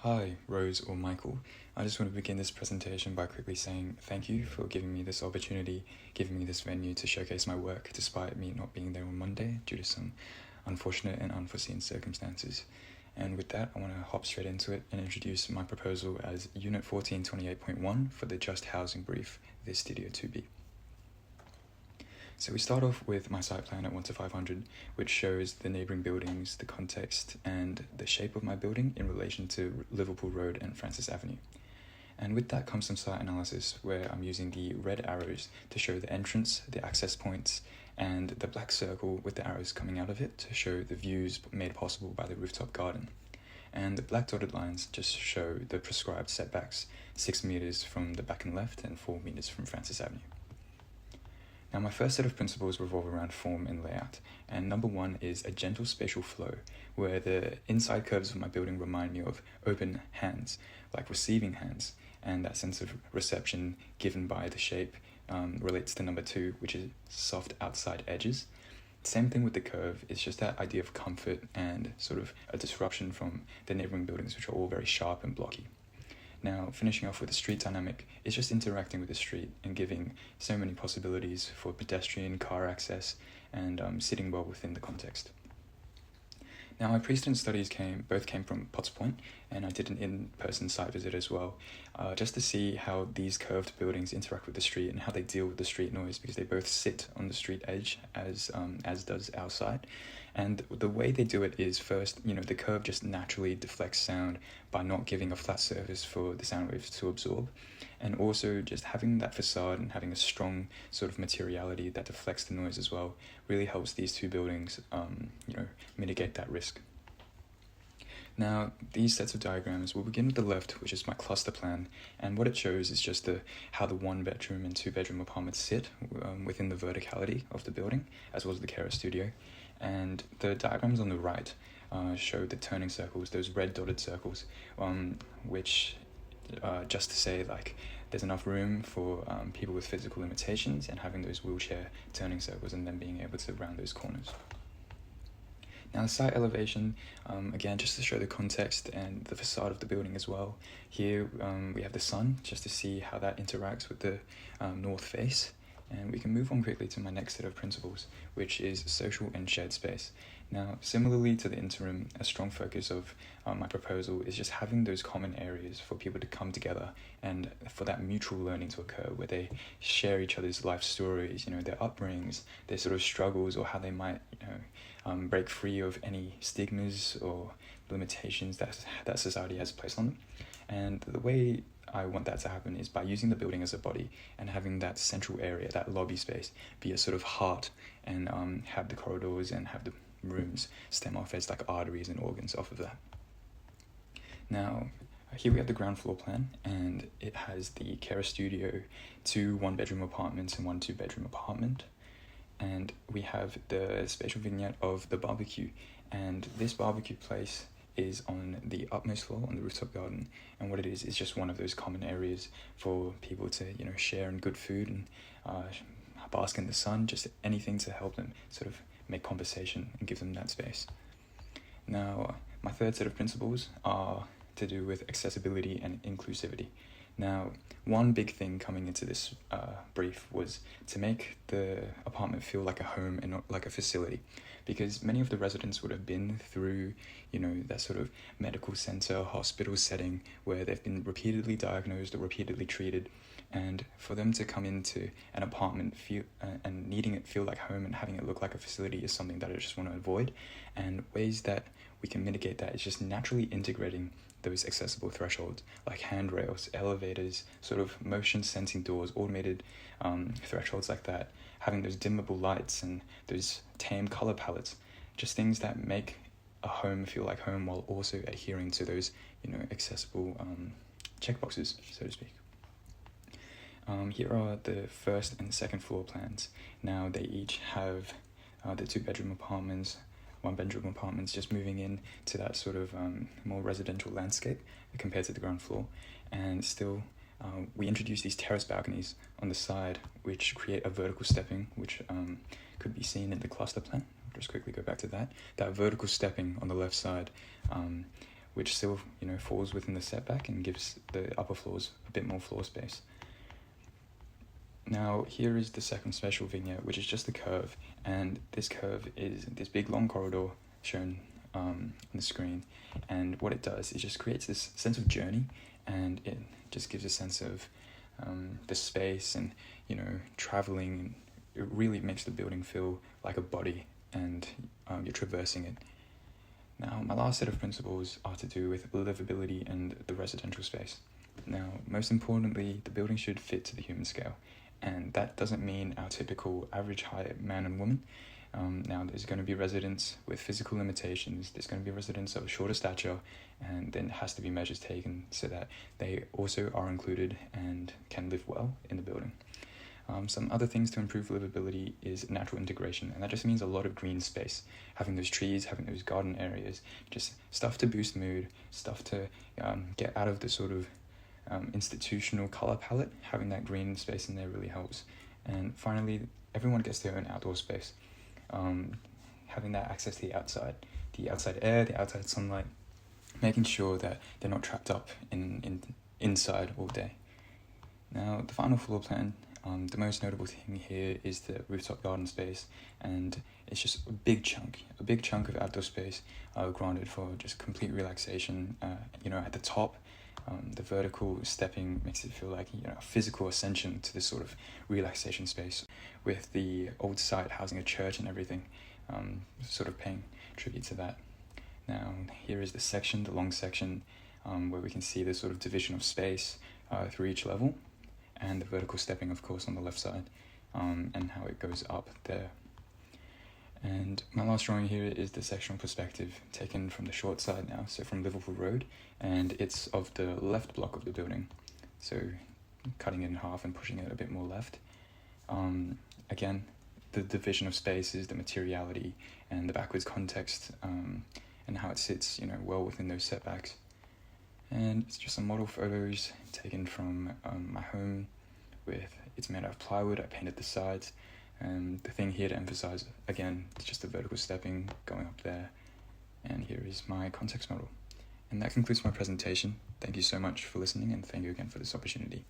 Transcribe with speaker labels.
Speaker 1: Hi, Rose or Michael. I just want to begin this presentation by quickly saying thank you for giving me this opportunity, giving me this venue to showcase my work despite me not being there on Monday due to some unfortunate and unforeseen circumstances. And with that, I want to hop straight into it and introduce my proposal as Unit 1428.1 for the Just Housing Brief, this Studio 2B. So we start off with my site plan at 1 to 500, which shows the neighbouring buildings, the context, and the shape of my building in relation to Liverpool Road and Francis Avenue. And with that comes some site analysis, where I'm using the red arrows to show the entrance, the access points, and the black circle with the arrows coming out of it to show the views made possible by the rooftop garden. And the black dotted lines just show the prescribed setbacks, 6 metres from the back and left and 4 metres from Francis Avenue. Now, my first set of principles revolve around form and layout, and number one is a gentle spatial flow, where the inside curves of my building remind me of open hands, like receiving hands, and that sense of reception given by the shape relates to number two, which is soft outside edges. Same thing with the curve, it's just that idea of comfort and sort of a disruption from the neighbouring buildings, which are all very sharp and blocky. Now, finishing off with the street dynamic is just interacting with the street and giving so many possibilities for pedestrian, car access, and sitting well within the context. Now, my pre-student studies both came from Potts Point, and I did an in-person site visit as well, just to see how these curved buildings interact with the street and how they deal with the street noise, because they both sit on the street edge as does our site. And the way they do it is first, the curve just naturally deflects sound by not giving a flat surface for the sound waves to absorb. And also just having that facade and having a strong sort of materiality that deflects the noise as well really helps these two buildings, mitigate that risk. Now, these sets of diagrams, we'll begin with the left, which is my cluster plan, and what it shows is just how the 1-bedroom and 2-bedroom apartments sit within the verticality of the building, as well as the carer studio. And the diagrams on the right show the turning circles, those red dotted circles, which just to say there's enough room for people with physical limitations and having those wheelchair turning circles and then being able to round those corners. Now, the site elevation, again, just to show the context and the facade of the building as well. Here we have the sun, just to see how that interacts with the north face. And we can move on quickly to my next set of principles, which is social and shared space. Now, similarly to the interim, a strong focus of my proposal is just having those common areas for people to come together and for that mutual learning to occur, where they share each other's life stories, their upbringings, their sort of struggles, or how they might, break free of any stigmas or limitations that society has placed on them. And the way I want that to happen is by using the building as a body and having that central area, that lobby space, be a sort of heart, and have the corridors and have the rooms stem off as like arteries and organs off of that. Now, here we have the ground floor plan, and it has the carer studio, 2 1-bedroom apartments and 1 2-bedroom apartment. And we have the spatial vignette of the barbecue, and this barbecue place is on the upmost floor on the rooftop garden, and what it is just one of those common areas for people to share in good food and bask in the sun, just anything to help them sort of make conversation and give them that space. Now, my third set of principles are to do with accessibility and inclusivity. Now, one big thing coming into this brief was to make the apartment feel like a home and not like a facility, because many of the residents would have been through, that sort of medical center, hospital setting where they've been repeatedly diagnosed or repeatedly treated, and for them to come into an apartment and needing it feel like home and having it look like a facility is something that I just want to avoid. And ways that we can mitigate that is just naturally integrating those accessible thresholds like handrails, elevators, sort of motion sensing doors, automated thresholds like that, having those dimmable lights and those tame color palettes, just things that make a home feel like home while also adhering to those accessible checkboxes, so to speak. Here are the first and second floor plans. Now, they each have the 2-bedroom apartments, 1-bedroom apartments, just moving in to that sort of more residential landscape compared to the ground floor. And still, we introduce these terrace balconies on the side, which create a vertical stepping, which could be seen in the cluster plan. I'll just quickly go back to that. That vertical stepping on the left side which still, falls within the setback and gives the upper floors a bit more floor space. Now, here is the second special vignette, which is just the curve, and this curve is this big long corridor shown on the screen, and what it does is just creates this sense of journey, and it just gives a sense of the space and, traveling, and it really makes the building feel like a body, and you're traversing it. Now, my last set of principles are to do with livability and the residential space. Now, most importantly, the building should fit to the human scale, and that doesn't mean our typical average height man and woman. Now, there's going to be residents with physical limitations, there's going to be residents of a shorter stature, and then has to be measures taken so that they also are included and can live well in the building. Some other things to improve livability is natural integration, and that just means a lot of green space, having those trees, having those garden areas, just stuff to boost mood, stuff to get out of the sort of institutional color palette. Having that green space in there really helps. And finally, everyone gets their own outdoor space. Having that access to the outside air, the outside sunlight, making sure that they're not trapped up inside all day. Now, the final floor plan, the most notable thing here is the rooftop garden space, and it's just a big chunk of outdoor space granted for just complete relaxation. At the top, the vertical stepping makes it feel like a physical ascension to this sort of relaxation space, with the old site housing a church and everything, sort of paying tribute to that. Now, here is the long section, where we can see the sort of division of space through each level, and the vertical stepping, of course, on the left side, and how it goes up there. And my last drawing here is the sectional perspective taken from the short side now, so from Liverpool Road, and it's of the left block of the building, so cutting it in half and pushing it a bit more left. Again, the division of spaces, the materiality, and the backwards context, and how it sits, well within those setbacks. And it's just some model photos taken from my home. It's made out of plywood. I painted the sides, and the thing here to emphasize again is just the vertical stepping going up there. And here is my context model. And that concludes my presentation. Thank you so much for listening, and thank you again for this opportunity.